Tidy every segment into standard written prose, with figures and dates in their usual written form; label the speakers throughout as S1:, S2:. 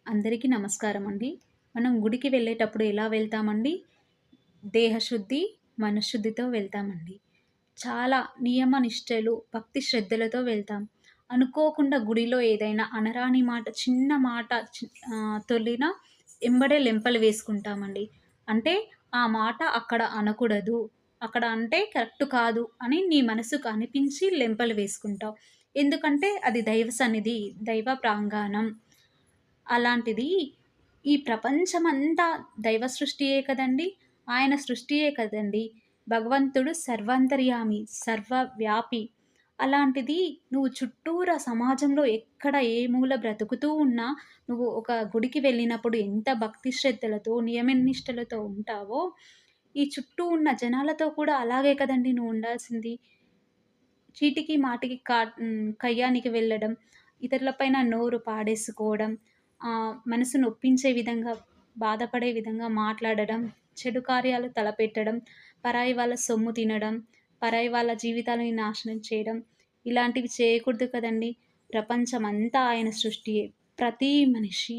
S1: అందరికీ నమస్కారం అండి. మనం గుడికి వెళ్ళేటప్పుడు ఎలా వెళ్తామండి? దేహశుద్ధి, మనశ్శుద్ధితో వెళ్తామండి. చాలా నియమ నిష్టలు, భక్తి శ్రద్ధలతో వెళ్తాం. అనుకోకుండా గుడిలో ఏదైనా అనరాని మాట, చిన్న మాట తొలిన ఎంబడే లెంపలు వేసుకుంటామండి. అంటే ఆ మాట అక్కడ అనకూడదు. అక్కడ అంటే కరెక్ట్ కాదు అని నీ మనసుకు అనిపించి లెంపలు వేసుకుంటావు. ఎందుకంటే అది దైవ సన్నిధి, దైవ ప్రాంగణం. అలాంటిది ఈ ప్రపంచమంతా దైవ సృష్టియే కదండీ! ఆయన సృష్టియే కదండీ! భగవంతుడు సర్వాంతర్యామి, సర్వవ్యాపి. అలాంటిది నువ్వు చుట్టూరా సమాజంలో ఎక్కడ ఏ మూల బ్రతుకుతూ ఉన్నా, నువ్వు ఒక గుడికి వెళ్ళినప్పుడు ఎంత భక్తి శ్రద్ధలతో, నియమ నిష్టలతో ఉంటావో, ఈ చుట్టూ ఉన్న జనాలతో కూడా అలాగే కదండీ నువ్వు ఉండాల్సింది. చీటికి మాటికి కయ్యానికి వెళ్ళడం, ఇతరుల పైన నోరు పాడేసుకోవడం, మనసు నొప్పించే విధంగా, బాధపడే విధంగా మాట్లాడడం, చెడు కార్యాలు తలపెట్టడం, పరాయి వాళ్ళ సొమ్ము తినడం, పరాయి వాళ్ళ జీవితాలని నాశనం చేయడం, ఇలాంటివి చేయకూడదు కదండీ! ప్రపంచమంతా ఆయన సృష్టియే. ప్రతి మనిషి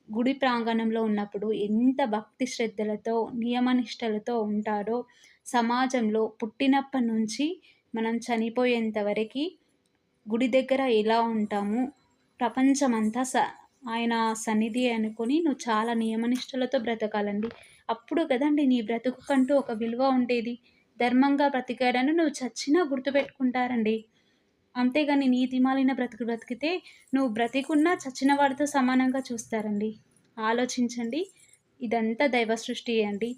S1: గుడి ప్రాంగణంలో ఉన్నప్పుడు ఎంత భక్తి శ్రద్ధలతో, నియమనిష్టలతో ఉంటాడో, సమాజంలో పుట్టినప్పటి నుంచి మనం చనిపోయేంత వరకి గుడి దగ్గర ఎలా ఉంటామో, ప్రపంచమంతా ఆయన సన్నిధి అనుకొని నువ్వు చాలా నియమనిష్టలతో బ్రతకాలండి. అప్పుడు కదండీ నీ బ్రతుకుకంటూ ఒక విలువ ఉండేది. ధర్మంగా బ్రతికాడని నువ్వు చచ్చినా గుర్తుపెట్టుకుంటారండి. అంతేగాని నీతిమాలిన బ్రతుకు బ్రతికితే నువ్వు బ్రతికున్నా చచ్చిన వాడితో సమానంగా చూస్తారండి. ఆలోచించండి. ఇదంతా దైవ సృష్టియే అండి.